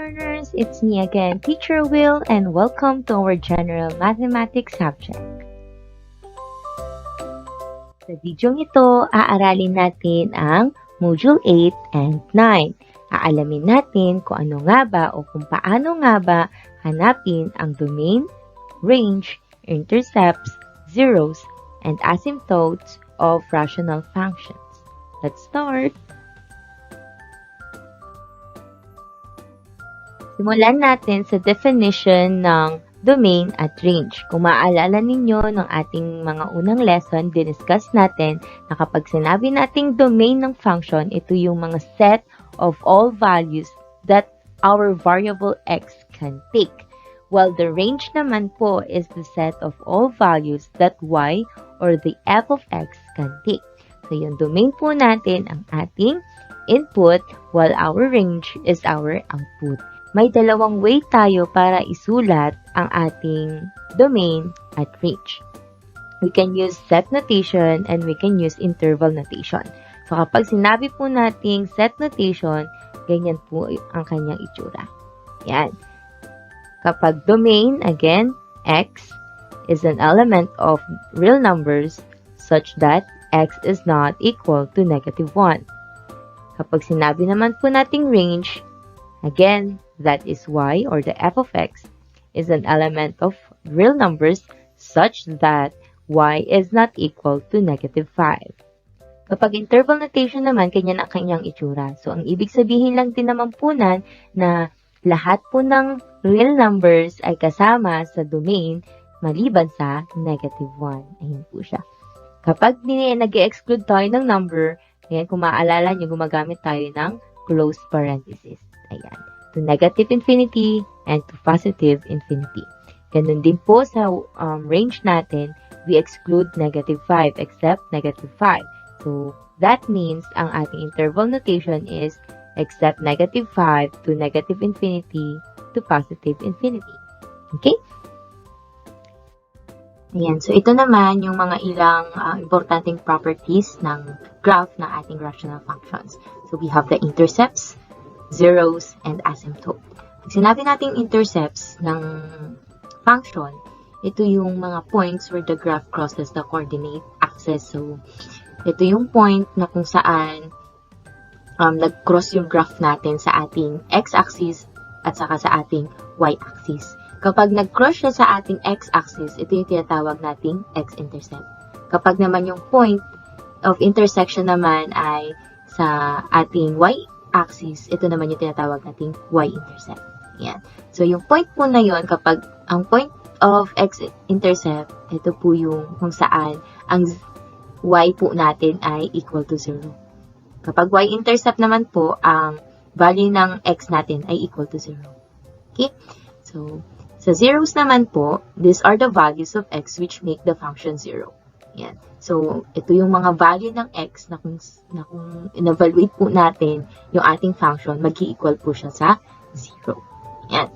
learners, it's me again, Teacher Will, and welcome to our General Mathematics subject. Sa video ito, aaralin natin ang Module 8 and 9. Aalamin natin kung ano nga ba o kung paano nga ba hanapin ang domain, range, intercepts, zeros, and asymptotes of rational functions. Let's start! Simulan natin sa definition ng domain at range. Kung maaalala ninyo ng ating mga unang lesson, diniscuss natin na kapag sinabi nating domain ng function, ito yung mga set of all values that our variable x can take. While the range naman po is the set of all values that y or the f of x can take. So yung domain po natin ang ating input while our range is our output. May dalawang way tayo para isulat ang ating domain at range. We can use set notation and we can use interval notation. So kapag sinabi po nating set notation, ganyan po ang kanyang itsura. Yan. Kapag domain, again, x is an element of real numbers such that x is not equal to negative 1. Kapag sinabi naman po nating range, again, that is y or the f of x is an element of real numbers such that y is not equal to negative 5. Kapag interval notation naman, ganyan ang kanyang itsura. So, ang ibig sabihin lang din naman po na lahat po ng real numbers ay kasama sa domain maliban sa negative 1. Ayun po siya. Kapag nag-exclude tayo ng number, ayan, kung maaalala nyo, gumagamit tayo ng closed parenthesis. Ayan. To negative infinity and to positive infinity. Ganun din po sa range natin, we exclude negative 5 except negative 5. So, that means ang ating interval notation is except negative 5 to negative infinity to positive infinity. Okay? Ayan. So, ito naman yung mga ilang importanteng properties ng graph ng ating rational functions. So, we have the intercepts, zeros, and asymptote. Pag sinabi nating intercepts ng function, ito yung mga points where the graph crosses the coordinate axis. So, ito yung point na kung saan nag-cross yung graph natin sa ating x-axis at saka sa ating y-axis. Kapag nag-cross siya sa ating x-axis, ito yung tinatawag nating x-intercept. Kapag naman yung point of intersection naman ay sa ating y-axis, ito naman yung tinatawag nating y-intercept. Yan. So, yung point po na yun, kapag ang point of x-intercept, ito po yung kung saan ang y po natin ay equal to 0. Kapag y-intercept naman po, ang value ng x natin ay equal to 0. Okay? So, sa zeros naman po, these are the values of x which make the function 0. Yan. So, ito yung mga value ng x na kung in-evaluate po natin yung ating function, mag-i-equal po siya sa 0. Yan.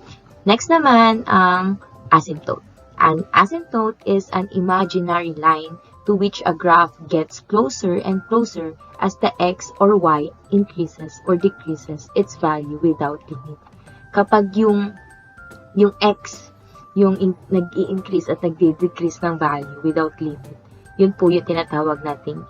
Next naman, ang asymptote. An asymptote is an imaginary line to which a graph gets closer and closer as the x or y increases or decreases its value without limit. Kapag yung x, yung nag-i-increase at nag-decrease ng value without limit, yun po yung tinatawag nating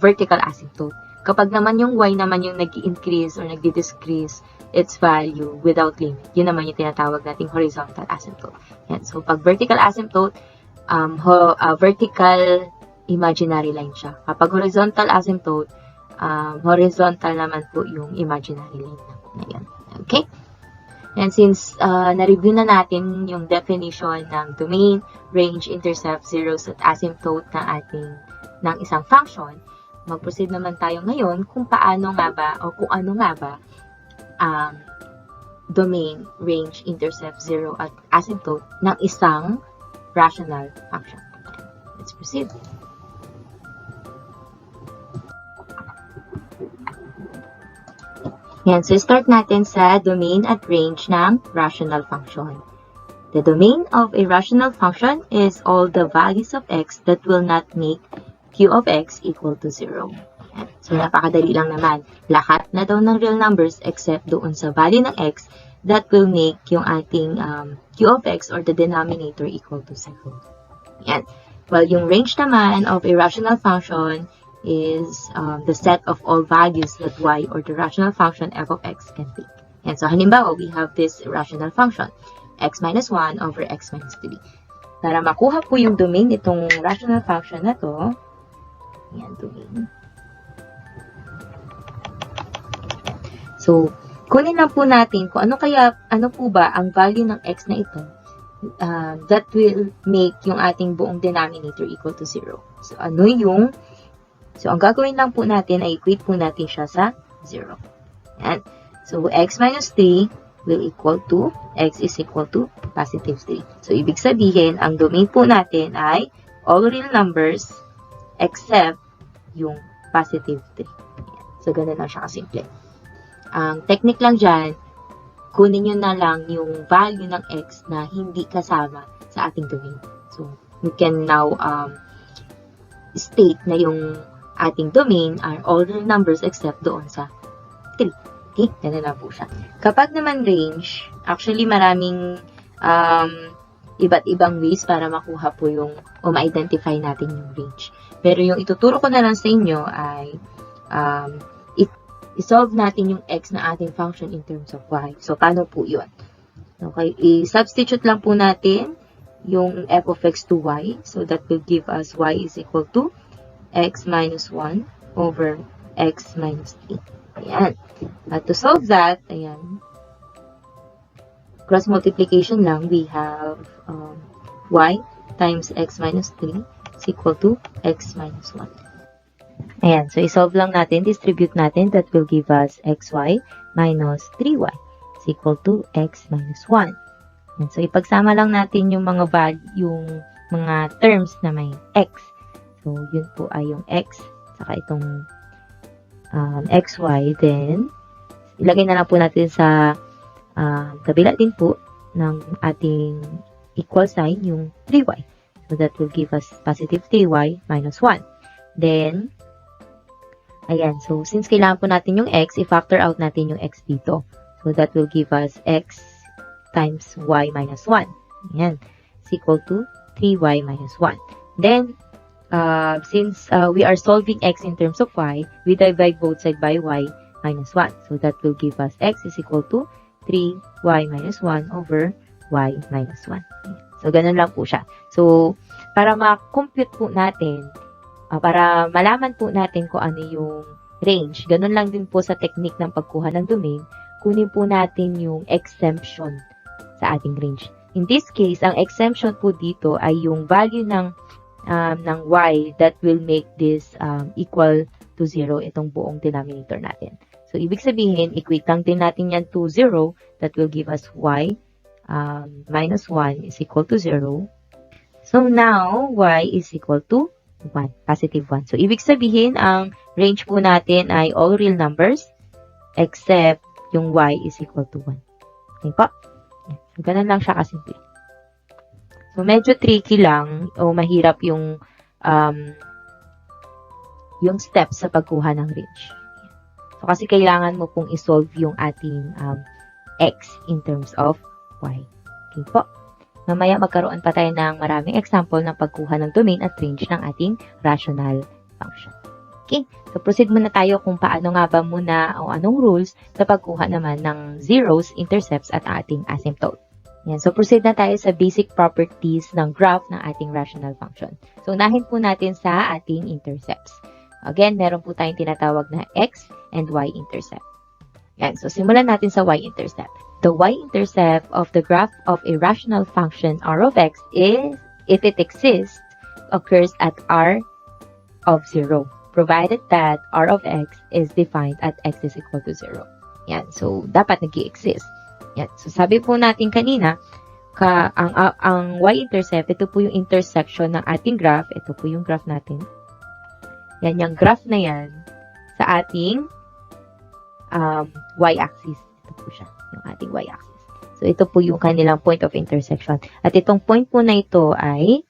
vertical asymptote. Kapag naman yung y naman yung nag-i-increase or nag-decrease its value without limit, yun naman yung tinatawag nating horizontal asymptote. Yan. So, pag vertical asymptote, vertical imaginary line siya. Kapag horizontal asymptote, horizontal naman po yung imaginary line na yan. Okay? And since na-review na natin yung definition ng domain, range, intercept, zeros, at asymptote ng isang function, mag-proceed naman tayo ngayon kung paano nga ba o kung ano nga ba domain, range, intercept, zero, at asymptote ng isang rational function. Let's proceed. Yan, so start natin sa domain at range ng rational function. The domain of a rational function is all the values of x that will not make q of x equal to 0. Yan. So, napakadali lang naman. Lahat na daw ng real numbers except doon sa value ng x that will make yung ating q of x or the denominator equal to 0. Yan. Well, yung range naman of a rational function is the set of all values that y or the rational function f of x can take. Yan. So, halimbawa, we have this rational function, x minus 1 over x minus 3. Para makuha po yung domain nitong rational function na to, yan, domain. So, kunin lang po natin kung ano po ba ang value ng x na ito that will make yung ating buong denominator equal to 0. So, ang gagawin lang po natin ay equate po natin siya sa 0. Yan. So, x minus 3 will equal to, x is equal to positive 3. So, ibig sabihin, ang domain po natin ay all real numbers except yung positive 3. So, ganun lang siya kasimple. Ang technique lang dyan, kunin nyo na lang yung value ng x na hindi kasama sa ating domain. So, we can now state na yung ating domain are all real numbers except doon sa 3. Okay? Ganun lang po siya. Kapag naman range, actually maraming iba't ibang ways para makuha po yung o ma-identify natin yung range. Pero yung ituturo ko na lang sa inyo ay i-solve natin yung x na ating function in terms of y. So, paano po yun? Okay, i-substitute lang po natin yung f of x to y. So, that will give us y is equal to x minus 1 over x minus 3. Ayan. At to solve that, ayan, cross multiplication lang, we have y times x minus 3 is equal to x minus 1. Ayan, so isolve lang natin, distribute natin, that will give us xy minus 3y is equal to x minus 1. Ayan, so ipagsama lang natin yung mga terms na may x. So, yun po ay yung x, saka itong xy, then ilagay na lang po natin sa kabila din po ng ating equal sign yung 3y. So, that will give us positive 3y minus 1. Then, ayan, so since kailangan po natin yung x, i-factor out natin yung x dito. So, that will give us x times y minus 1. Ayan, is equal to 3y minus 1. Then, since we are solving x in terms of y, we divide both sides by y minus 1. So, that will give us x is equal to 3y minus 1 over y minus 1. So, ganun lang po siya. So, para ma-compute po natin, para malaman po natin kung ano yung range, ganun lang din po sa technique ng pagkuha ng domain, kunin po natin yung exemption sa ating range. In this case, ang exemption po dito ay yung value ng y that will make this equal to 0, itong buong denominator natin. So, ibig sabihin, equate lang din natin yan to 0, that will give us y minus 1 is equal to 0. So, now, y is equal to 1, positive 1. So, ibig sabihin, ang range po natin ay all real numbers except yung y is equal to 1. Okay po? So, ganun lang siya kasimple. So, medyo tricky lang o mahirap yung steps sa pagkuha ng range. So, kasi kailangan mo pong isolve yung ating x in terms of y. Okay po? Mamaya magkaroon pa tayo ng maraming example ng pagkuha ng domain at range ng ating rational function. Okay? So, proceed muna tayo kung paano nga ba muna o anong rules sa pagkuha naman ng zeros, intercepts at ating asymptote. Yan. So, proceed na tayo sa basic properties ng graph ng ating rational function. So, unahin po natin sa ating intercepts. Again, meron po tayong tinatawag na x and y intercept. Yan. So, simulan natin sa y-intercept. The y-intercept of the graph of a rational function r of x is, if it exists, occurs at r of 0, provided that r of x is defined at x is equal to 0. Yan. So, dapat nag-i-exist. Yan. So, sabi po natin kanina, ang y-intercept, ito po yung intersection ng ating graph. Ito po yung graph natin. Yan, yung graph na yan sa ating y-axis. Ito po siya, yung ating y-axis. So, ito po yung kanilang point of intersection. At itong point po na ito ay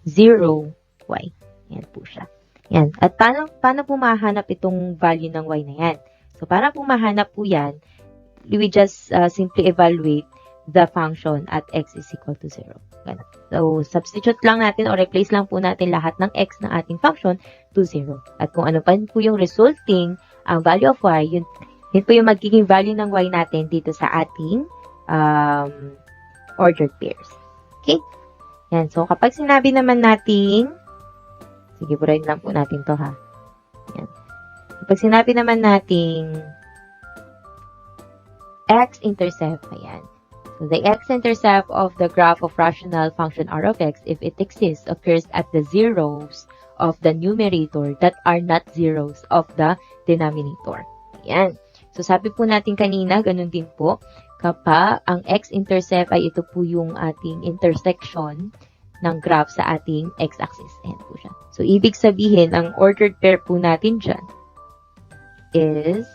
0y. Yan po siya. Yan. At paano po mahanap itong value ng y na yan? So, para po mahanap po yan, we just simply evaluate the function at x is equal to 0. Ganun. So, substitute lang natin o replace lang po natin lahat ng x ng ating function to 0. At kung ano pa po yung resulting value of y, yun po yung magiging value ng y natin dito sa ating ordered pairs. Okay? Yan. So, kapag sinabi naman natin, sige, burahin lang po natin to ha. Yan. Kapag sinabi naman natin x-intercept, ayan. So, the x-intercept of the graph of rational function r of x, if it exists, occurs at the zeros of the numerator that are not zeros of the denominator. Ayan. So, sabi po natin kanina, ganun din po, kapag ang x-intercept ay ito po yung ating intersection ng graph sa ating x-axis. Ayan po siya. So, ibig sabihin, ang ordered pair po natin dyan is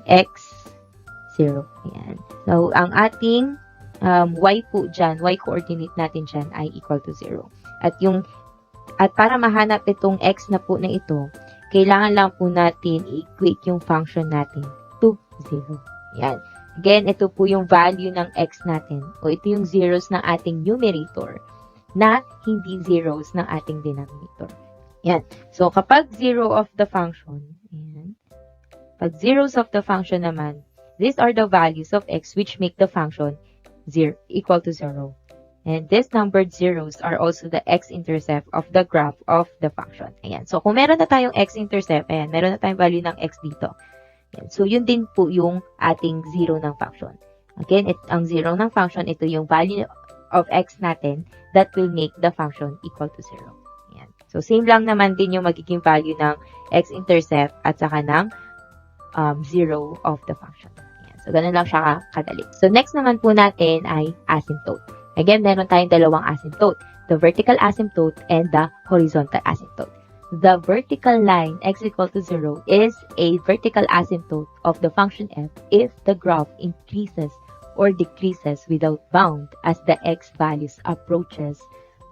x0. Ayan. So, ang ating y po dyan, y coordinate natin dyan ay equal to 0. At para mahanap itong x na po na ito, kailangan lang po natin i-equate yung function natin to 0. Ayan. Again, ito po yung value ng x natin o ito yung zeros ng ating numerator na hindi zeros ng ating denominator. Ayan. So, kapag 0 of the function, ayan, pag zeros of the function naman, these are the values of x which make the function equal to 0. And these numbered zeros are also the x-intercept of the graph of the function. Ayan. So, kung meron na tayong x-intercept, ayan, meron na tayong value ng x dito. Ayan. So, yun din po yung ating zero ng function. Again, ang zero ng function, ito yung value of x natin that will make the function equal to 0. Ayan. So, same lang naman din yung magiging value ng x-intercept at saka ng zero of the function. Ayan. So, ganun lang siya kadali. So, next naman po natin ay asymptote. Again, meron tayong dalawang asymptote, the vertical asymptote and the horizontal asymptote. The vertical line x equal to 0 is a vertical asymptote of the function f if the graph increases or decreases without bound as the x values approaches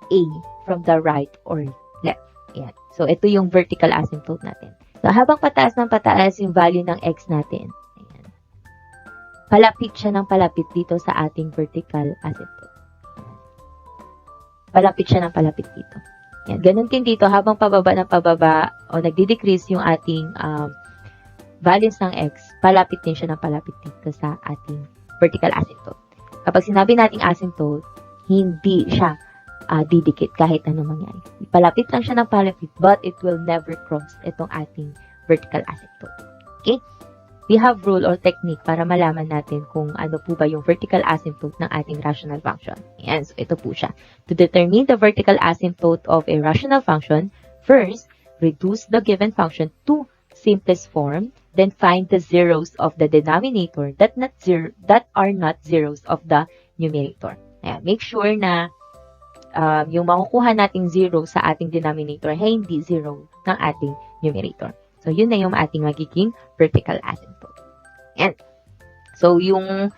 a from the right or left. Ayan. So, ito yung vertical asymptote natin. So, habang pataas ng pataas yung value ng x natin, ayan, palapit siya ng palapit dito sa ating vertical asymptote. Palapit siya ng palapit dito. Yan. Ganun din dito, habang pababa ng pababa o nagdi-decrease yung ating values ng x, palapit din siya ng palapit dito sa ating vertical asymptote. Kapag sinabi nating asymptote, hindi siya didikit kahit ano mangyari. Palapit lang siya ng palapit, but it will never cross itong ating vertical asymptote. Okay? We have rule or technique para malaman natin kung ano po ba yung vertical asymptote ng ating rational function. Ayan, so ito po siya. To determine the vertical asymptote of a rational function, first, reduce the given function to simplest form, then find the zeros of the denominator that are not zeros of the numerator. Ayan, make sure na yung makukuha nating zero sa ating denominator ay hindi zero ng ating numerator. So, yun na yung ating magiging vertical asymptote. And, so, yung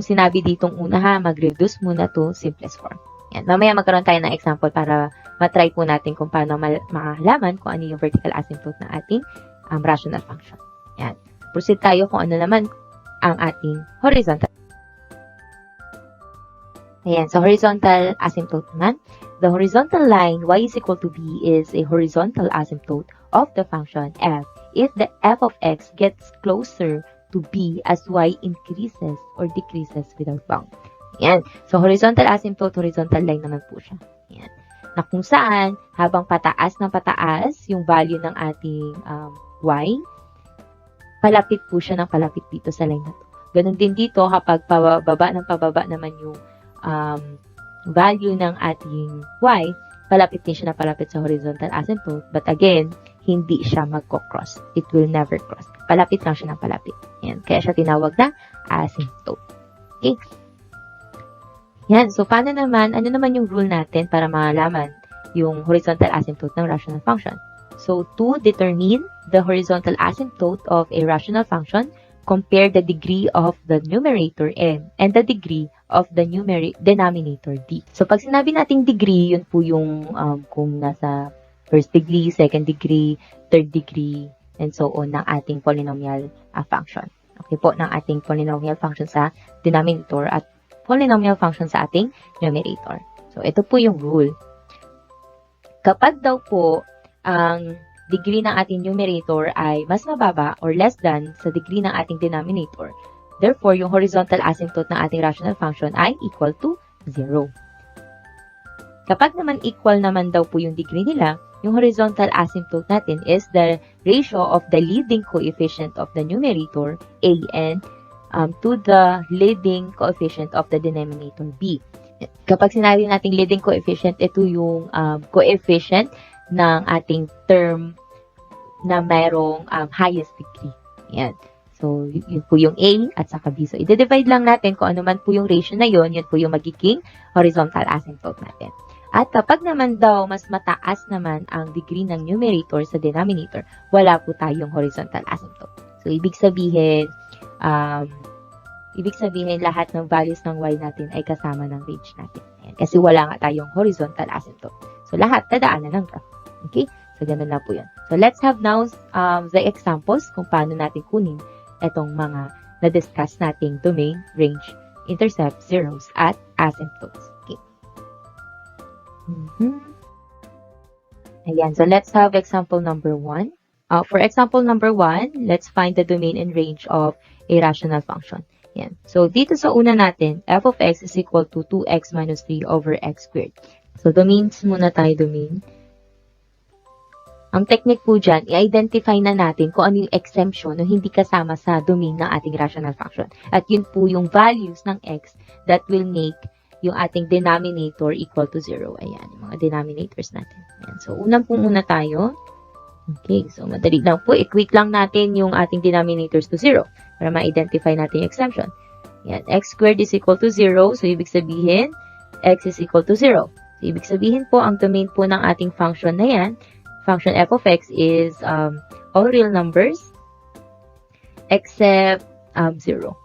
sinabi ditong una ha, mag-reduce muna to simplest form. Yan. Mamaya magkaroon tayo ng example para matry po natin kung paano makalaman kung ano yung vertical asymptote ng ating rational function. Yan. Proceed tayo kung ano naman ang ating horizontal. Ayan. So, horizontal asymptote naman. The horizontal line y is equal to b is a horizontal asymptote of the function f if the f of x gets closer to b as y increases or decreases without bound. Ayan. So, horizontal asymptote, horizontal line naman po siya. Ayan. Na kung saan, habang pataas ng pataas yung value ng ating y, palapit po siya ng palapit dito sa line na to. Ganun din dito, kapag pababa ng pababa naman yung value ng ating y, palapit din siya na palapit sa horizontal asymptote. But again, hindi siya magko-cross. It will never cross. Palapit lang siya ng palapit. Yan. Kaya siya tinawag na asymptote. Okay? Yan. So, paano naman, ano naman yung rule natin para malaman yung horizontal asymptote ng rational function? So, to determine the horizontal asymptote of a rational function, compare the degree of the numerator n and the degree of the denominator d. So, pag sinabi nating degree, yun po yung kung nasa first degree, second degree, third degree, and so on ng ating polynomial function. Okay po, ng ating polynomial function sa denominator at polynomial function sa ating numerator. So, ito po yung rule. Kapag daw po ang degree ng ating numerator ay mas mababa or less than sa degree ng ating denominator, therefore, yung horizontal asymptote ng ating rational function ay equal to 0. Kapag naman equal naman daw po yung degree nila, yung horizontal asymptote natin is the ratio of the leading coefficient of the numerator, a, and to the leading coefficient of the denominator, b. Kapag sinabi nating leading coefficient, ito yung coefficient ng ating term na mayroong highest degree. Yan. So, yun po yung A at saka B. So, i-divide lang natin kung ano man po yung ratio na yun po yung magiging horizontal asymptote natin. At kapag naman daw mas mataas naman ang degree ng numerator sa denominator, wala po tayong horizontal asymptote. So, ibig sabihin lahat ng values ng y natin ay kasama ng range natin. Ayan. Kasi wala nga tayong horizontal asymptote. So, lahat dadaanan ng graph. Okay? So, ganun na po yun. So, let's have now the examples kung paano natin kunin itong mga na-discuss nating domain, range, intercepts, zeros, at asymptotes. Okay. Ayan. So, let's have example number 1. For example number 1, let's find the domain and range of a rational function. Ayan. So, dito sa una natin, f of x is equal to 2x minus 3 over x squared. So, domains muna tayo, domain. Ang technique po dyan, i-identify na natin kung ano yung exemption o hindi kasama sa domain ng ating rational function. At yun po yung values ng x that will make yung ating denominator equal to 0. Ayan, yung mga denominators natin. Ayan. So, unang po muna tayo. Okay, so madali lang po. Equate lang natin yung ating denominators to 0 para ma-identify natin yung exemption. Ayan, x squared is equal to 0. So, ibig sabihin, x is equal to 0. So, ibig sabihin po, ang domain po ng ating function na yan, function f of x is all real numbers except 0.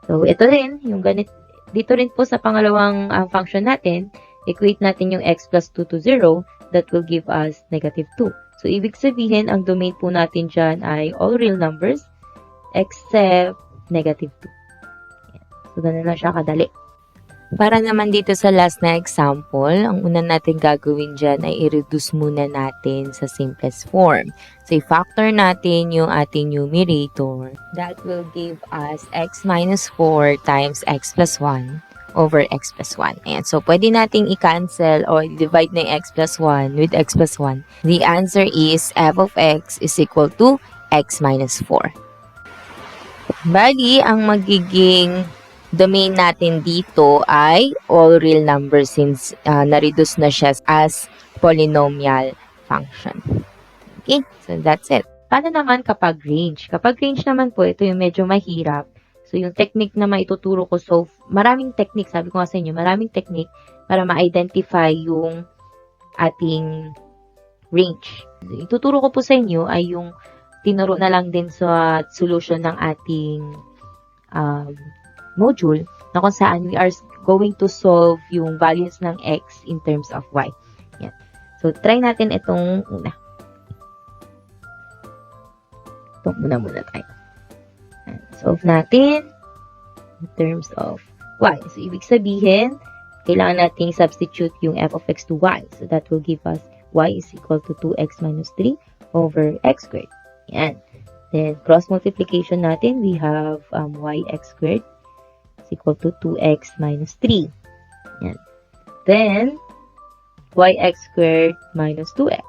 So, ito rin, yung ganit, dito rin po sa pangalawang function natin, equate natin yung x plus 2 to 0, that will give us negative 2. So, ibig sabihin, ang domain po natin dyan ay all real numbers except negative 2. So, ganun lang siya kadali. Para naman dito sa last na example, ang una natin gagawin dyan ay i-reduce muna natin sa simplest form. So, i-factor natin yung ating numerator. That will give us x minus 4 times x plus 1 over x plus 1. Ayan. So, pwede nating i-cancel or divide na yung x plus 1 with x plus 1. The answer is f of x is equal to x minus 4. Bali, ang magiging domain natin dito ay all real numbers since na-reduce na siya as polynomial function. Okay, so that's it. Paano naman kapag range? Kapag range naman po, ito yung medyo mahirap. So, yung technique na maituturo ko, so, maraming technique, sabi ko nga sa inyo, maraming technique para ma-identify yung ating range. Ituturo ko po sa inyo ay yung tinuro na lang din sa solution ng ating module na kung saan we are going to solve yung values ng x in terms of y. Yan. So, try natin itong una. Itong muna tayo. Yan. Solve natin in terms of y. So, ibig sabihin, kailangan natin substitute yung f of x to y. So, that will give us y is equal to 2x minus 3 over x squared. Yan. Then, cross multiplication natin, we have yx squared is equal to 2x minus 3. Yan. Then, yx squared minus 2x,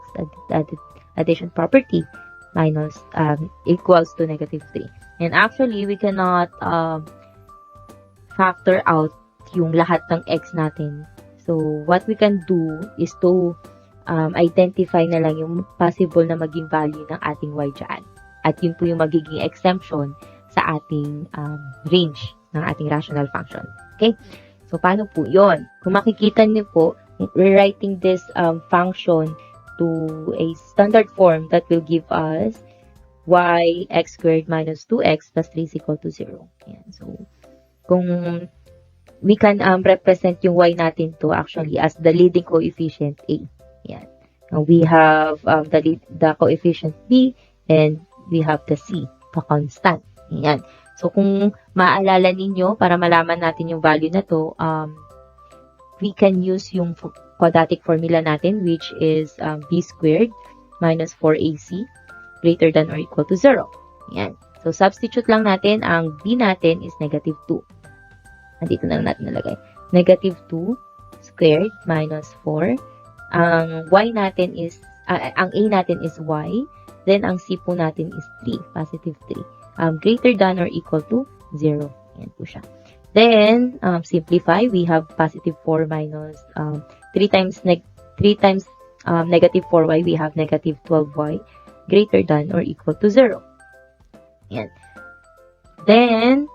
addition property, minus equals to negative 3. And actually, we cannot factor out yung lahat ng x natin. So, what we can do is to identify na lang yung possible na maging value ng ating y dyan. At yun po yung magiging exemption sa ating range ng ating rational function. Okay? So, paano po yun? Kung makikita niyo po, rewriting this function to a standard form that will give us yx squared minus 2x plus 3 is equal to 0. Ayan. So, kung we can represent yung y natin to actually as the leading coefficient a. Ayan. We have the coefficient b, and we have the c, the constant. Ayan. So, kung maalala ninyo, para malaman natin yung value na to, we can use yung quadratic formula natin, which is b squared minus 4ac greater than or equal to 0. Ayan. So, substitute lang natin, ang b natin is negative 2. Nandito na natin nalagay. Negative 2 squared minus 4. Ang y natin is, ang a natin is y. Then, ang c po natin is 3, positive 3. Greater than or equal to 0. Ayan po siya. Then, simplify, we have positive 4 minus 3 times negative 4y, we have negative 12y greater than or equal to 0. Yan. Then,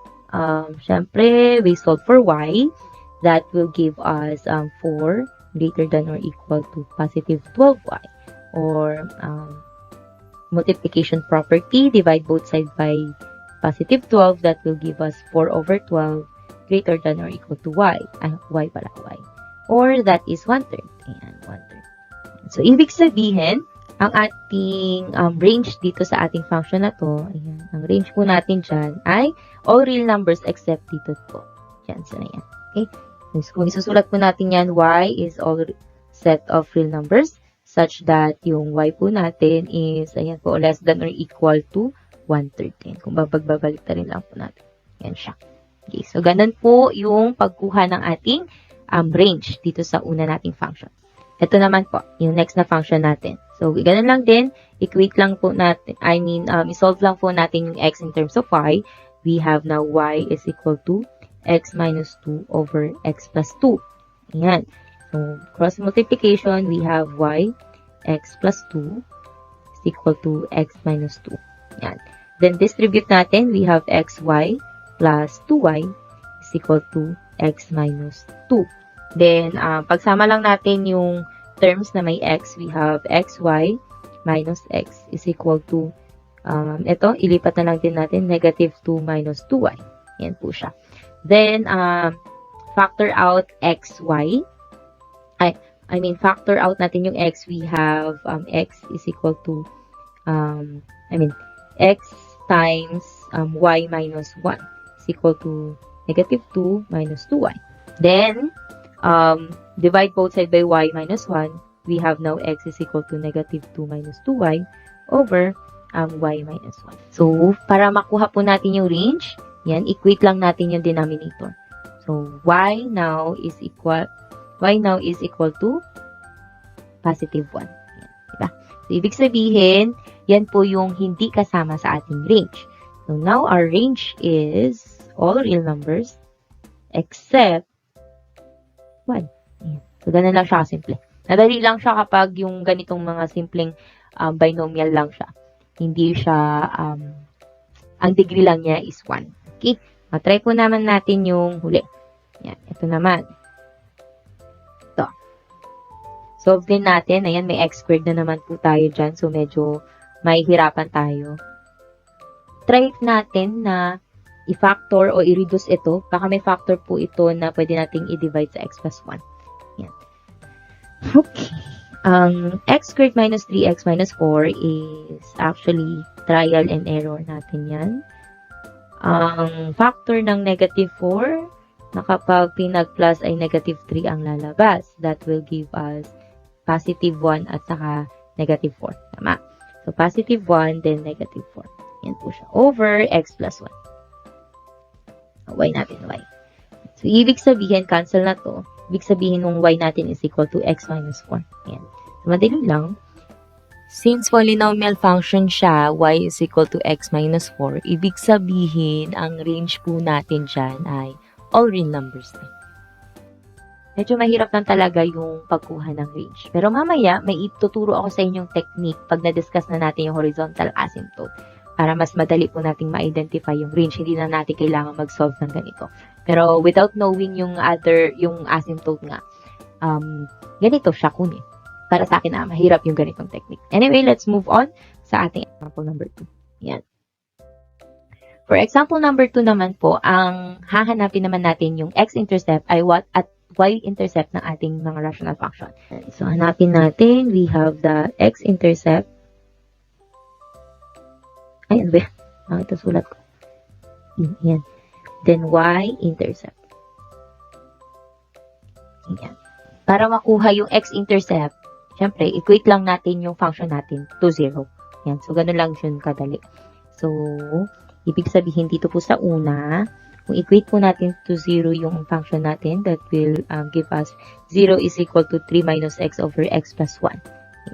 syempre, we solve for y. That will give us 4 greater than or equal to positive 12y. Or, multiplication property, divide both sides by positive 12, that will give us 4 over 12 greater than or equal to y. Y pala, y. Or that is 1/3. Ayan, 1/3. So, ibig sabihin, ang ating range dito sa ating function na to, ayan, ang range po natin dyan ay all real numbers except dito po. Yan, so na yan. Okay? So, kung isusulat po natin yan, y is all set of real numbers such that yung y po natin is, ayan po, less than or equal to 1/3. Kung babalik rin lang po natin. Yan siya. Okay, so ganun po yung pagkuha ng ating range dito sa una nating function. Ito naman po, yung next na function natin. So, ganun lang din, equate lang po natin, isolve lang po natin yung x in terms of y. We have now y is equal to x minus 2 over x plus 2. Ayan. So, cross multiplication, we have y x plus 2 is equal to x minus 2. Ayan. Then, distribute natin, we have xy plus 2y is equal to x minus 2. Then, pagsama lang natin yung terms na may x, we have xy minus x is equal to, ito, ilipat na lang din natin, negative 2 minus 2y. Yan po siya. Then, factor out xy. Factor out natin yung x. We have x is equal to, x times y minus 1 is equal to negative 2 minus 2y. Then, divide both sides by y minus 1. We have now x is equal to negative 2 minus 2y over y minus 1. So, para makuha po natin yung range, yan, equate lang natin yung denominator. So, y now is equal to positive 1. Yan, diba? So, ibig sabihin, yan po yung hindi kasama sa ating range. So, now our range is all real numbers except 1. Ayan. So, ganun lang siya simple. Nadali lang siya kapag yung ganitong mga simpleng binomial lang siya. Hindi siya, ang degree lang niya is 1. Okay? Matry po naman natin yung huli. Ayan. Ito naman. Ito. Solve din natin. Ayan, may x squared na naman po tayo dyan. So, medyo mahihirapan tayo. Try natin na i-factor o i-reduce ito. Baka may factor po ito na pwede nating i-divide sa x plus 1. Yan. Okay. X squared minus 3x minus 4 is actually trial and error natin yan. Ang factor ng negative 4 na kapag pinag-plus ay negative 3 ang lalabas. That will give us positive 1 at saka negative 4. Tama. So, positive 1, then negative 4. Yan po siya. Over x plus 1. Y natin, y. So, ibig sabihin, cancel na to. Ibig sabihin, yung y natin is equal to x minus 4. Yan. So, madali lang. Since polynomial function siya, y is equal to x minus 4, ibig sabihin, ang range po natin dyan ay all real numbers na. Medyo mahirap lang talaga yung pagkuha ng range. Pero mamaya, may ituturo ako sa inyong technique pag na-discuss na natin yung horizontal asymptote. Para mas madali po nating ma-identify yung range. Hindi na natin kailangan mag-solve ng ganito. Pero without knowing yung asymptote nga, ganito siya kunin. Para sa akin mahirap yung ganitong technique. Anyway, let's move on sa ating example number 2. Yan. For example number 2 naman po, ang hahanapin naman natin yung x-intercept ay y-intercept ng ating mga rational function. So, hanapin natin, we have the x-intercept. Ay, ano ba? Ito sulat ko. Yan. Then, y-intercept. Yan. Para makuha yung x-intercept, syempre, equate lang natin yung function natin to 0. Yan. So, ganun lang yun kadali. So, ibig sabihin dito po sa una, kung equate po natin to 0 yung function natin, that will give us 0 is equal to 3 minus x over x plus 1.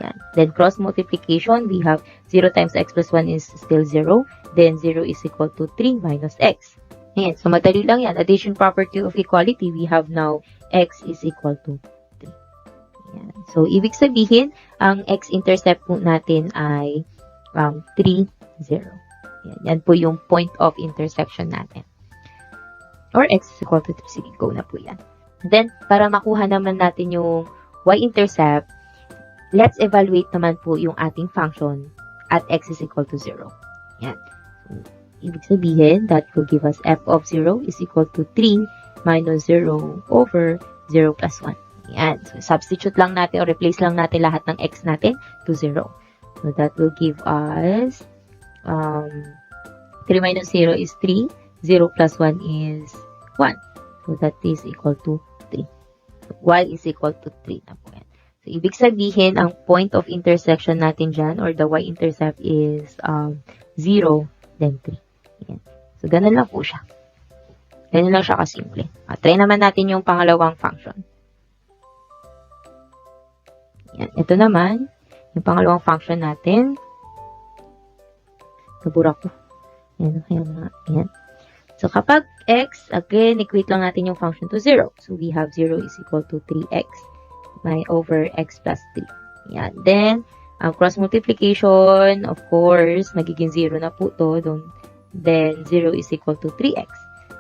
Yan. Then, cross multiplication, we have 0 times x plus 1 is still 0. Then, 0 is equal to 3 minus x. Yan. So, madali lang yan. Addition property of equality, we have now x is equal to 3. Yan. So, ibig sabihin, ang x-intercept po natin ay 3, 0. Yan. Yan po yung point of intersection natin. Or x is equal to 3. Sige, go na po yan. Then, para makuha naman natin yung y-intercept, let's evaluate naman po yung ating function at x is equal to 0. Yan. So, ibig sabihin, that will give us f of 0 is equal to 3 minus 0 over 0 plus 1. Yan. So, substitute lang natin or replace lang natin lahat ng x natin to 0. So, that will give us 3 minus 0 is 3. 0 plus 1 is 1. So, that is equal to 3. So, y is equal to 3 na po yan. So, ibig sabihin, ang point of intersection natin dyan, or the y-intercept is 0, then 3. Yan. So, ganun lang po siya. Ganun lang siya kasimple. Try naman natin yung pangalawang function. Yan. Ito naman, yung pangalawang function natin. Nabura ko. Yan. Yan. So, kapag x, again, equate lang natin yung function to 0. So, we have 0 is equal to 3x over x plus 3. Yan. Then, cross multiplication, of course, magiging 0 na po to. Then, 0 is equal to 3x.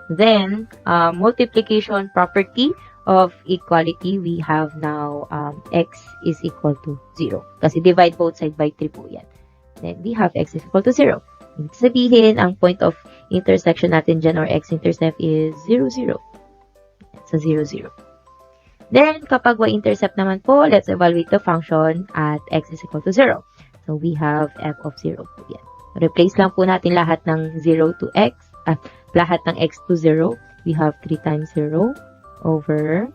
Then, multiplication property of equality, we have now x is equal to 0. Kasi divide both sides by 3 po yan. Then, we have x is equal to 0. Ibig sabihin, ang point of intersection natin dyan or x-intercept is 0, 0. So, 0, 0. Then, kapag y-intercept naman po, let's evaluate the function at x is equal to 0. So, we have f of 0 po yan. Replace lang po natin lahat ng 0 to x, lahat ng x to 0. We have 3 times 0 over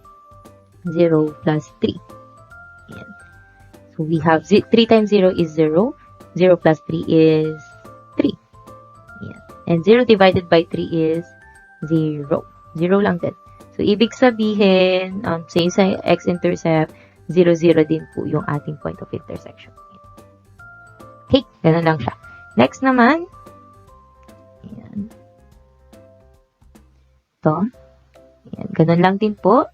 0 plus 3. Yan. So, we have 3 times 0 is 0. 0 plus 3 is 3. Yan. And 0 divided by 3 is 0. 0 lang din. So, ibig sabihin, same sa x-intercept, 0, 0 din po yung ating point of intersection. Okay, ganun lang siya. Next naman, yan. Ito. Yan, ganun lang din po.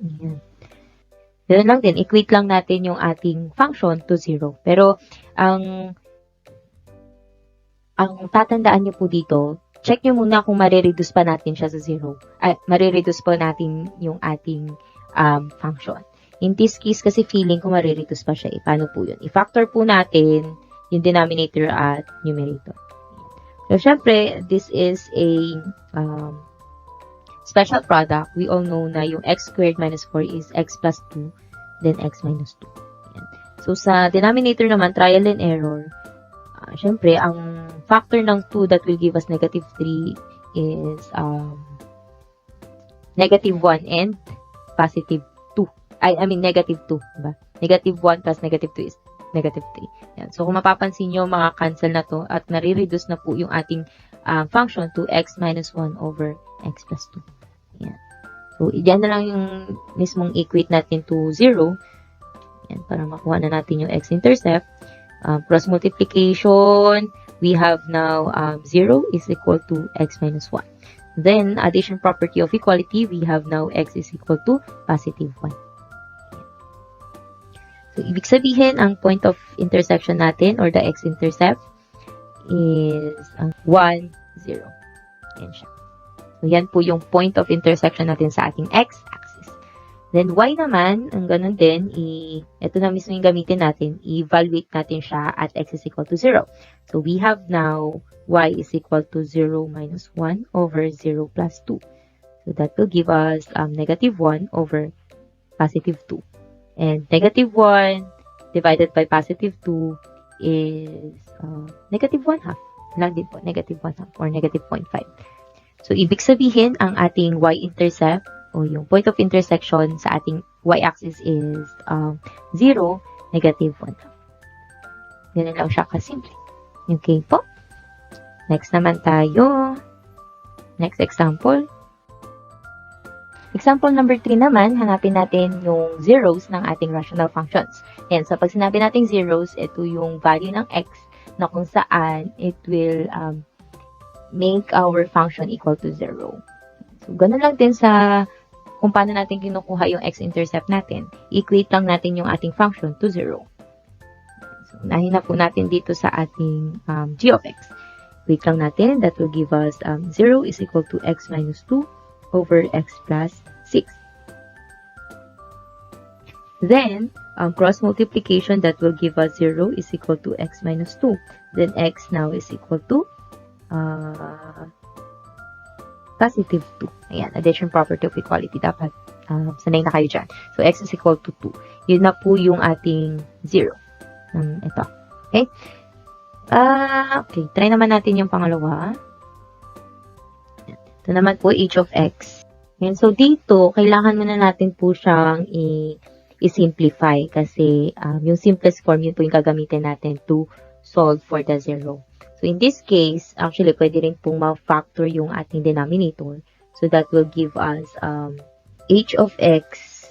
Yan. Ganun lang din, equate lang natin yung ating function to 0. Pero, ang tatandaan nyo po dito, check nyo muna kung marireduce pa natin siya sa 0. Marireduce pa natin yung ating function. In this case, kasi feeling ko marireduce pa siya. Paano po yun? I-factor po natin yung denominator at numerator. So, syempre, this is a special product. We all know na yung x squared minus 4 is x plus 2, then x minus 2. Ayan. So, sa denominator naman, trial and error. Syempre, ang factor ng 2 that will give us negative 3 is negative 1 and positive 2. I mean, negative 2. Diba? Negative 1 plus negative 2 is negative 3. Yan. So, kung mapapansin nyo, maka-cancel na to at nare-reduce na po yung ating function to x minus 1 over x plus 2. Yan. So, yan na lang yung mismong equate natin to 0. Yan, para makuha na natin yung x-intercept. Cross multiplication, we have now 0 is equal to x minus 1. Then, addition property of equality, we have now x is equal to positive 1. So, ibig sabihin, ang point of intersection natin or the x-intercept is 1, 0. Yan siya. So, yan po yung point of intersection natin sa ating x-axis. Then, y naman, ang ganun din, ito na mismo yung gamitin natin, i-evaluate natin siya at x is equal to 0. So, we have now y is equal to 0 minus 1 over 0 plus 2. So, So that will give us negative 1 over positive 2. And negative 1 divided by positive 2 is negative 1 half. Lang din po, negative 1 half or negative 0.5. So, ibig sabihin, ang ating y-intercept o yung point of intersection sa ating y-axis is 0, negative 1 half. Ganun lang siya kasimple. Okay po. Next naman tayo. Next example. Example number 3 naman, hanapin natin yung zeros ng ating rational functions. Ayan, so pag sinabi natin zeros, ito yung value ng x na kung saan it will make our function equal to 0. So, ganun lang din sa kung paano natin kinukuha yung x-intercept natin. Equate lang natin yung ating function to 0. So, unahin na po natin dito sa ating g of x. Equate lang natin, that will give us 0 is equal to x minus 2 over x plus 6. Then, cross multiplication, that will give us 0 is equal to x minus 2. Then, x now is equal to positive 2. Ayan, addition property of equality. Dapat, sanay na kayo dyan. So, x is equal to 2. Yun na po yung ating 0. Ito. Okay? Okay, try naman natin yung pangalawa. Ito naman po, h of x. And so, dito, kailangan muna natin po siyang i-simplify kasi yung simplest form, yun po yung gagamitin natin to solve for the 0. So, in this case, actually, pwede rin pong ma-factor yung ating denominator. So, that will give us h of x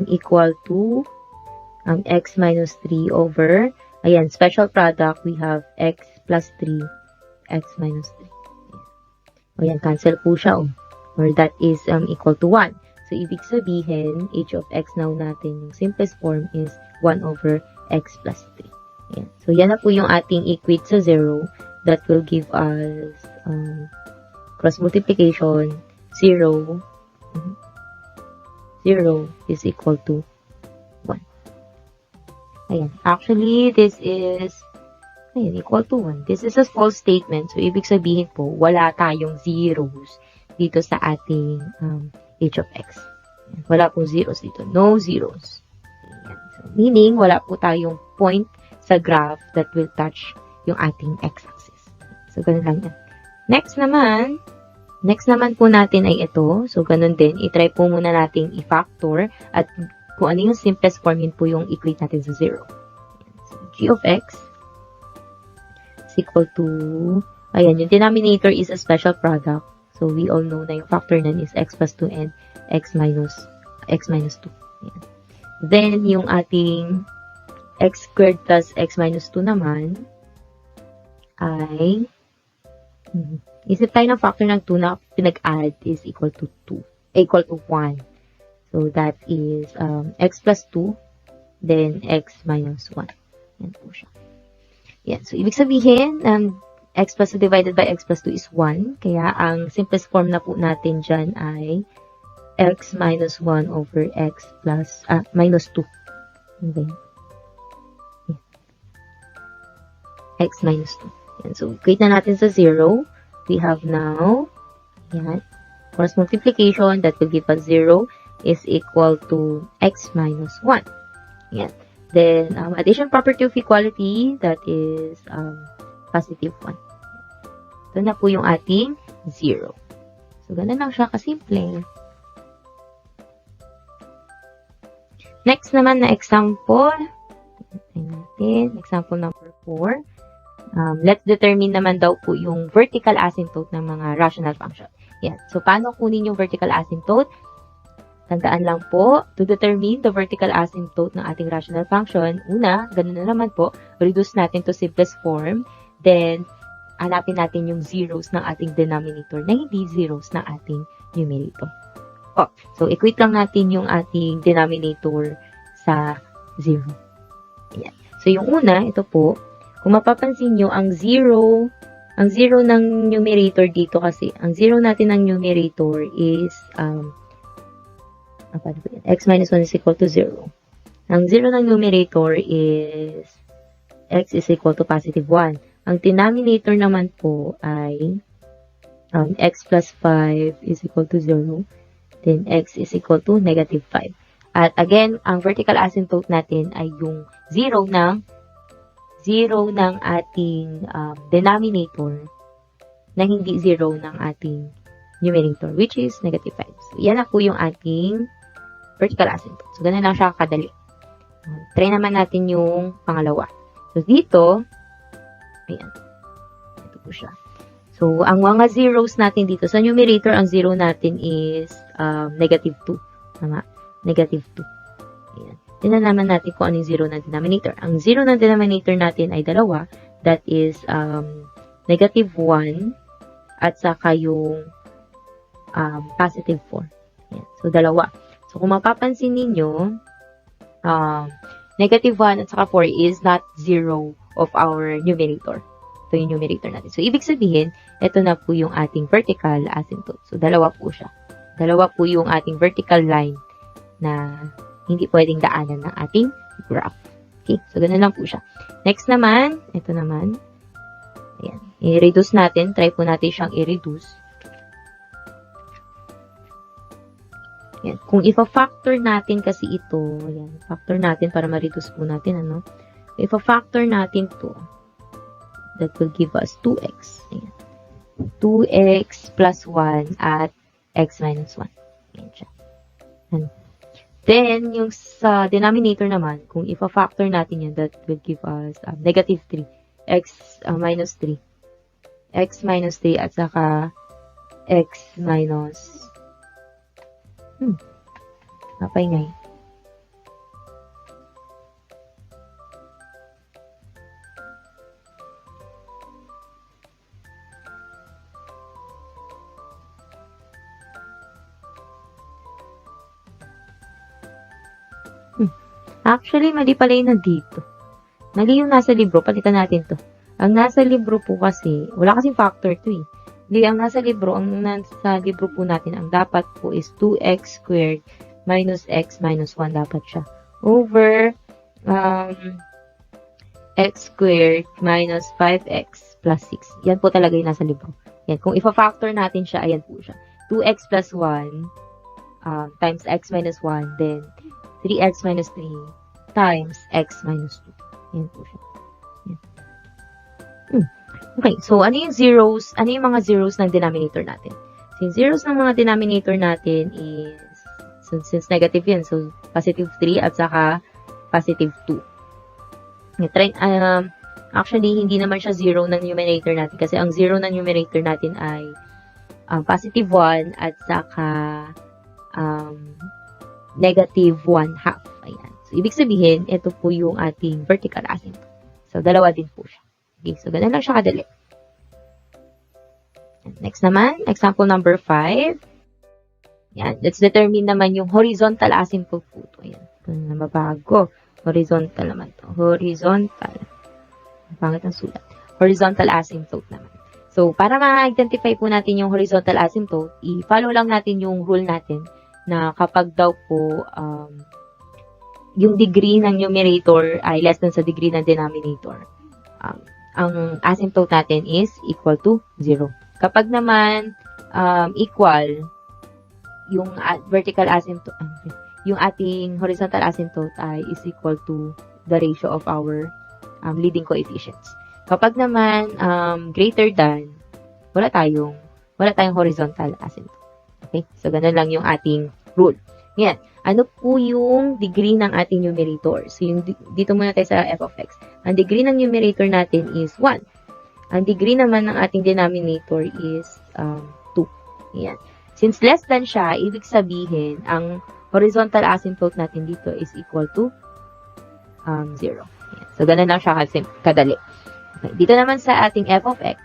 equal to x minus 3 over, ayan, special product, we have x plus 3, x minus 3. Ayan, cancel po siya, or that is equal to 1. So, ibig sabihin, h of x now natin, yung simplest form is 1 over x plus 3. Ayan. So, yan na po yung ating equate sa 0. That will give us cross multiplication, 0. 0 is equal to 1. Ayan. Actually, this is equal to 1. This is a false statement. So, ibig sabihin po, wala tayong zeros dito sa ating h of x. Wala pong zeros dito. No zeros. Ayan. So, meaning, wala po tayong point sa graph that will touch yung ating x-axis. So, ganun lang yan. Next naman po natin ay ito. So, ganun din. I-try po muna natin i-factor at kung ano yung simplest form, yun po yung equate natin sa 0. So, g of x is equal to, ayan, yung denominator is a special product. So, we all know na yung factor nun is x plus 2 and x minus 2. Ayan. Then, yung ating x squared plus x minus 2 naman ay, isip tayo ng factor ng 2 na pinag-add is equal to 1. So, that is x plus 2, then x minus 1. Yan po siya. Yan. So, ibig sabihin, x plus 2 divided by x plus 2 is 1. Kaya, ang simplest form na po natin dyan ay x minus 1 over x plus, minus 2. Okay. Yan. X minus 2. Yan. So, equate na natin sa 0. We have now, yan, cross multiplication, that will give us 0 is equal to x minus 1. Yan. Then, addition property of equality, that is positive 1. Ito na po yung ating 0. So, ganun lang siya kasimple. Next naman na example. Example number 4. Let's determine naman daw po yung vertical asymptote ng mga rational function. Yan. So, paano kunin yung vertical asymptote? Tandaan lang po, to determine the vertical asymptote ng ating rational function, una, ganun na naman po, reduce natin to simplest form, then, hanapin natin yung zeros ng ating denominator na hindi zeros ng ating numerator. So, equate lang natin yung ating denominator sa 0. Ayan. So, yung una, ito po, kung mapapansin nyo, ang zero ng numerator dito kasi, ang zero natin ng numerator is, x minus 1 is equal to 0. Ang 0 ng numerator is x is equal to positive 1. Ang denominator naman po ay x plus 5 is equal to 0. Then x is equal to negative 5. At again, ang vertical asymptote natin ay yung 0 ng ating denominator na hindi 0 ng ating numerator, which is negative 5. So, yan na po yung ating vertical asymptote. So, ganun lang siya kadali. Try naman natin yung pangalawa. So, dito, ayan. Ito po siya. So, ang mga zeros natin dito, sa numerator, ang 0 natin is negative 2. Tama? Negative 2. Ayan. Tingnan naman natin kung ano yung 0 ng denominator. Ang 0 ng denominator natin ay dalawa. That is negative 1 at saka yung positive 4. Ayan. So, dalawa. So, kung mapapansin ninyo, negative 1 at saka 4 is not 0 of our numerator. Ito yung numerator natin. So, ibig sabihin, ito na po yung ating vertical asymptote. So, dalawa po siya. Dalawa po yung ating vertical line na hindi pwedeng daanan ng ating graph. Okay? So, ganun lang po siya. Next naman, ito naman. Ayan. I-reduce natin. Try po natin siyang i-reduce. Ayan. Kung ipa-factor natin kasi ito, ayan, factor natin para ma-reduce po natin, ano? Ipa-factor natin to, that will give us 2x. Ayan. 2x plus 1 at x minus 1. Ayan siya. And then, yung sa denominator naman, kung ipa-factor natin yan, that will give us negative 3. X minus 3. X minus 3 at saka x minus napay ngay. Actually, mali pala yung nandito. Mali yung nasa libro. Palitan natin to. Ang nasa libro po kasi, wala kasing factor to eh. Hindi, ang nasa libro po natin, ang dapat po is 2x squared minus x minus 1 dapat siya. Over x squared minus 5x plus 6. Yan po talaga yung nasa libro. Yan. Kung ifa-factor natin siya, ayan po siya. 2x plus 1 times x minus 1, then 3x minus 3 times x minus 2. Yan po siya. Yan. Okay, so ano yung zeros? Ano yung mga zeros ng denominator natin? So, yung zeros ng mga denominator natin is, so, since negative yan, so positive 3 at saka positive 2. Actually, hindi naman siya 0 ng numerator natin kasi ang 0 ng numerator natin ay positive 1 at saka negative 1 half. Ayan. So, ibig sabihin, ito po yung ating vertical asymptote. So, dalawa din po siya. Okay, so, ganun lang siya kadali. Next naman, example number 5. Yan, let's determine naman yung horizontal asymptote po. Ayan, ito na mabago. Horizontal naman to. Horizontal. Pangit ang sulat. Horizontal asymptote naman. So, para ma-identify po natin yung horizontal asymptote, i-follow lang natin yung rule natin na kapag daw po yung degree ng numerator ay less than sa degree ng denominator, ang asymptote natin is equal to 0. Kapag naman equal, yung vertical asymptote, yung ating horizontal asymptote ay is equal to the ratio of our leading coefficients. Kapag naman greater than, wala tayong horizontal asymptote. Okay? So, ganun lang yung ating rule. Yan. Ano po yung degree ng ating numerator? So, dito muna tayo sa f of x. Ang degree ng numerator natin is 1. Ang degree naman ng ating denominator is 2. Yan. Since less than siya, ibig sabihin, ang horizontal asymptote natin dito is equal to 0. Yan. So, ganun lang siya kadali. Okay. Dito naman sa ating f of x,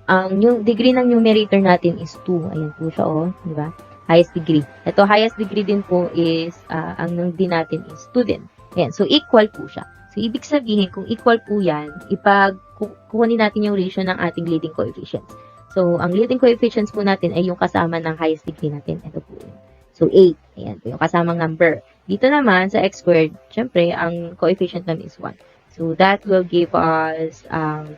ang degree ng numerator natin is 2. Ayan po siya, oh. Di ba? Highest degree. Ito, highest degree din po is, ang din natin is 2 din. Ayan. So, equal po siya. So, ibig sabihin, kung equal po yan, kukunin natin yung ratio ng ating leading coefficients. So, ang leading coefficients po natin ay yung kasama ng highest degree natin. Ito po yun. So, 8. Ayan po yung kasamang number. Dito naman, sa x squared, syempre, ang coefficient namin is 1. So, that will give us 8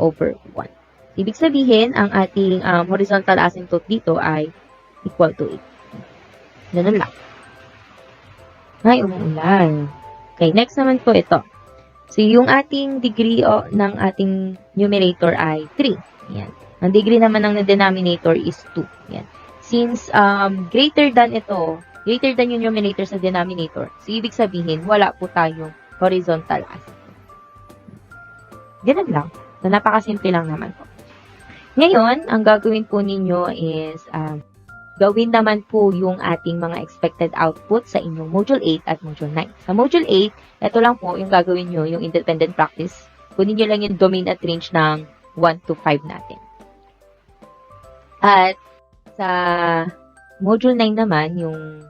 over 1. Ibig sabihin, ang ating horizontal asymptote dito ay equal to 8. Ganun lang. Ay, umuulan. Okay, next naman po ito. So, yung ating degree ng ating numerator ay 3. Yan. Ang degree naman ng denominator is 2. Yan. Since greater than yung numerator sa denominator, so ibig sabihin, wala po tayong horizontal asymptote. Ganun lang. So, napakasimple lang naman po. Ngayon, ang gagawin po ninyo is gawin naman po yung ating mga expected output sa inyong Module 8 at Module 9. Sa Module 8, ito lang po yung gagawin nyo, yung independent practice. Kunin nyo lang yung domain at range ng 1 to 5 natin. At sa Module 9 naman, yung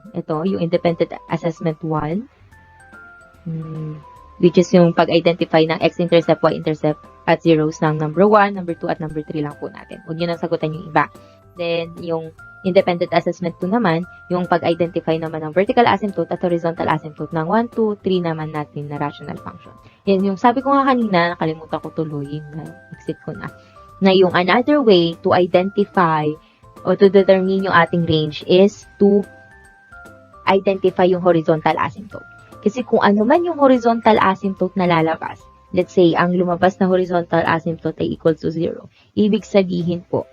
independent assessment 1, which is yung pag-identify ng x-intercept, y-intercept at zeros ng number 1, number 2, at number 3 lang po natin. Huwag nyo nang sagutan yung iba. Then, yung independent assessment 2 naman, yung pag-identify naman ng vertical asymptote at horizontal asymptote ng 1, 2, 3 naman natin na rational function. Yan, yung sabi ko nga kanina, nakalimutan ko tuloy, exit ko na yung another way to identify or to determine yung ating range is to identify yung horizontal asymptote. Kasi kung ano man yung horizontal asymptote na lalabas, let's say, ang lumabas na horizontal asymptote ay equal to 0, ibig sabihin po,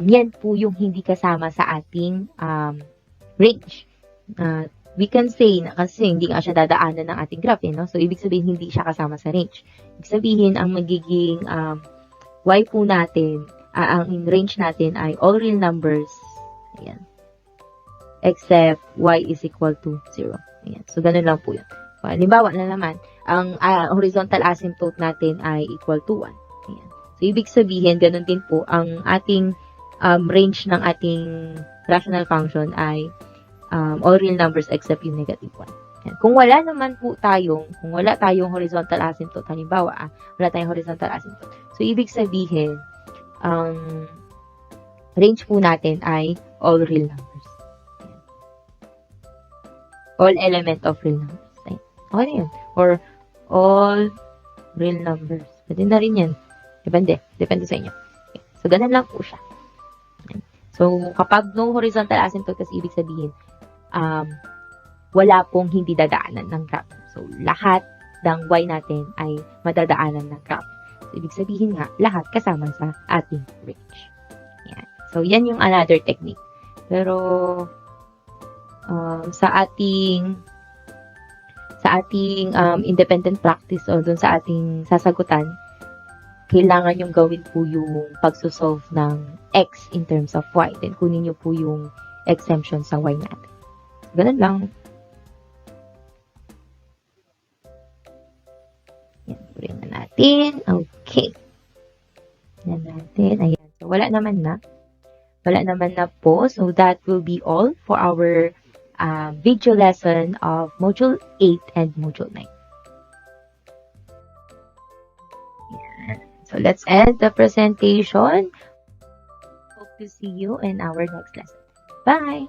yan po yung hindi kasama sa ating range. We can say na kasi hindi nga siya dadaanan ng ating graph, no? So, ibig sabihin hindi siya kasama sa range. Ibig sabihin, ang magiging y po natin, ang range natin ay all real numbers, ayan, except y is equal to 0. Ayan. So, ganun lang po yun. Halimbawa na naman, ang horizontal asymptote natin ay equal to 1. Ayan. So, ibig sabihin, ganun din po, ang ating range ng ating rational function ay all real numbers except yung negative 1. Ayan. Kung wala tayong horizontal asymptote, halimbawa, wala tayong horizontal asymptote. So, ibig sabihin, ang range po natin ay all real numbers. Ayan. All element of real numbers. Ayan. Okay na yun. Or all real numbers. Pwede na rin yan. Depende sa inyo. Okay. So, ganun lang po siya. Ayan. So, kapag no horizontal asymptote, kasi ibig sabihin, wala pong hindi dadaanan ng graph. So, lahat ng y natin ay madadaanan ng graph. So, ibig sabihin nga, lahat kasama sa ating range. Yan. So, yan yung another technique. Pero, sa ating independent practice o dun sa ating sasagutan, kailangan yung gawin po yung pagsosolve ng x in terms of y. Then, kunin nyo po yung exemption sa y natin. Ganun lang. Yan, purin na natin. Okay. Yan natin. Ayan. So, wala naman na po. So, that will be all for our video lesson of Module 8 and Module 9. Yan. So, let's end the presentation. Hope to see you in our next lesson. Bye!